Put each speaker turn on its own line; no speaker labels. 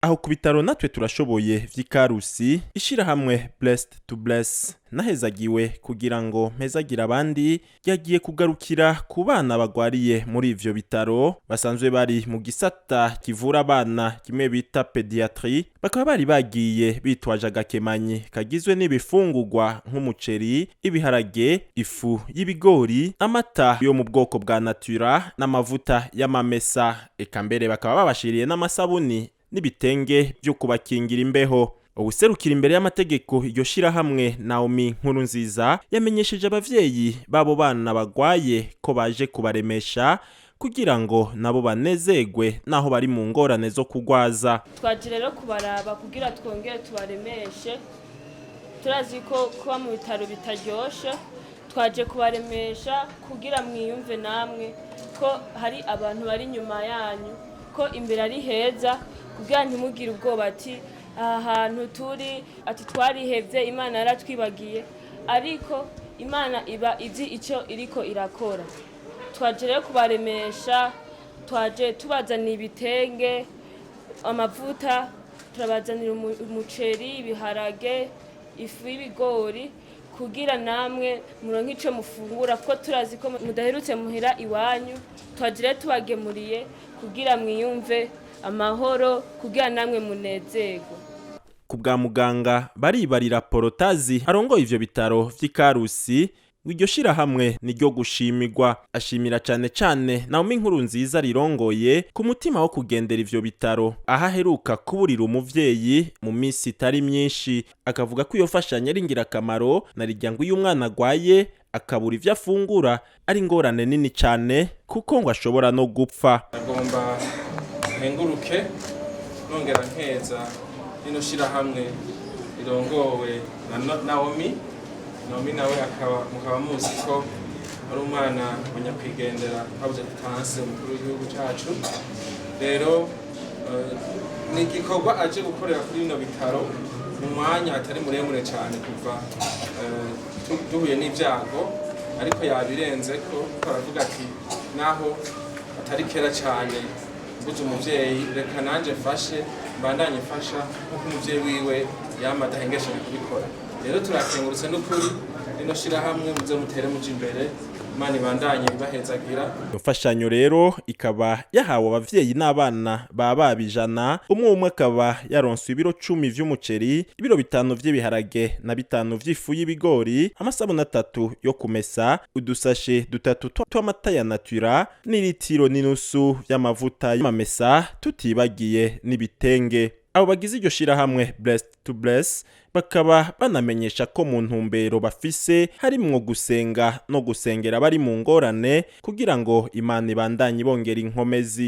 aho ku bitaro natwe turashoboye vy'Ikarusi ishirahamwe Blessed to Bless nahezagiwe kugira ngo mpezagira abandi yagiye kugarukira ku bana bagwariye muri ivyo bitaro basanzwe bari mu gisata kivura abana kimwe bita pediatrie, bakaba bari bagiye bitwaje agakemanyi kagizwe n'ibifungurwa nk'umuceri, ibiharage, ifu y'ibigori, amata yo mu bwoko bwa natura n'amavuta y'amamesa, eka mbere bakaba babashiriye n'amasabuni n'ibitenge byo kubakingira imbeho. Ubuserukira imbere y'amategeko iryo shirahamwe Naomi Nkurunziza yamenyesheje abavyeyi babo bana bagwaye ko baje kubaremesha kugira ngo nabo banezegwe naho bari mu ngorane zo kugwaza.
Twaje rero kubaraba kugira twongere tubaremeshe, turazi ko kuba mu bitaro bitaryoshe, twaje kubaremesha kugira mwiyumve namwe ko hari abantu bari nyuma yanyu, ko imbere ari heza, kugira ntimugire ubwoba ati aha hantu turi ati twarihevye, Imana yaratwibagiye, ariko Imana iba izi ico iriko irakora. Twaje rero kubaremesha, twaje tubazanira ibitenge, amavuta, turabazanira umuceri, ibiharage, ifu y'ibigori, kugira namwe muronke ico mufungura, kuko turazi ko mudaherutse muhira iwanyu. Twaje rero tubagemuriye kugira mwiyumve amahoro, kugira namwe munezerwe.
Ku bwa muganga Baribarira Porotazi arongoye ivyo bitaro vy'Ikarusi, iryo shirahamwe niryo gushimirwa. Ashimira cane cane Naomi Nkurunziza rirongoye ku mutima wo kugendera ivyo bitaro aho aheruka kuburira umuvyeyi mu misi itari myinshi, akavuga ko iyo mfashanyo ari ngirakamaro narirya ngo iyo umwana agwaye akabura ivyo afungura ari ingorane nini cane kuko ngo ashobora no gupfa.
Agomba nkenguruke nongera nkeza ino shirahamwe irongowe na Naomi nawe mukaba muzi ko ari umwana wanyakwigendera habuze tutanse umukuru w'igihugu cacu. Rero ni igikorwa aje gukorera kuri ino bitaro mu mwanya atari muremure cyane kuva duhuye n'ibyago, ariko yabirenze ko aravuga ati naho atari kera cyane mbuze umuvyeyi, reka nanje mfashe mbandanye mfasha nk'uko umuvyeyi wiwe yama adahengesheje kubikora. Rero turakengurutse n'ukuri rino shirahamwe muze mutere muje imbere, Imana ibandanye ibahezagira.
Imfashanyo rero ikaba yahawe abavyeyi n'abana baba 100, umwe akaba yaronswe ibiro 10 vy'umuceri, ibiro 5 vy'ibiharage na 5 vy'ifu y'ibigori, amasabuni 3 yo kumesa, udusashe 3 tw'amata ya natura n'ilitiro n'inusu vy'amavuta y'amamesa, tutibagiye n'ibitenge. Abo bagize iryo shirahamwe Blessed to Bless bakaba banamenyesha ko mu ntumbero bafise harimwo gusenga no gusengera bari mu ngorane kugira ngo Imana ibandanye ibongera inkomezi.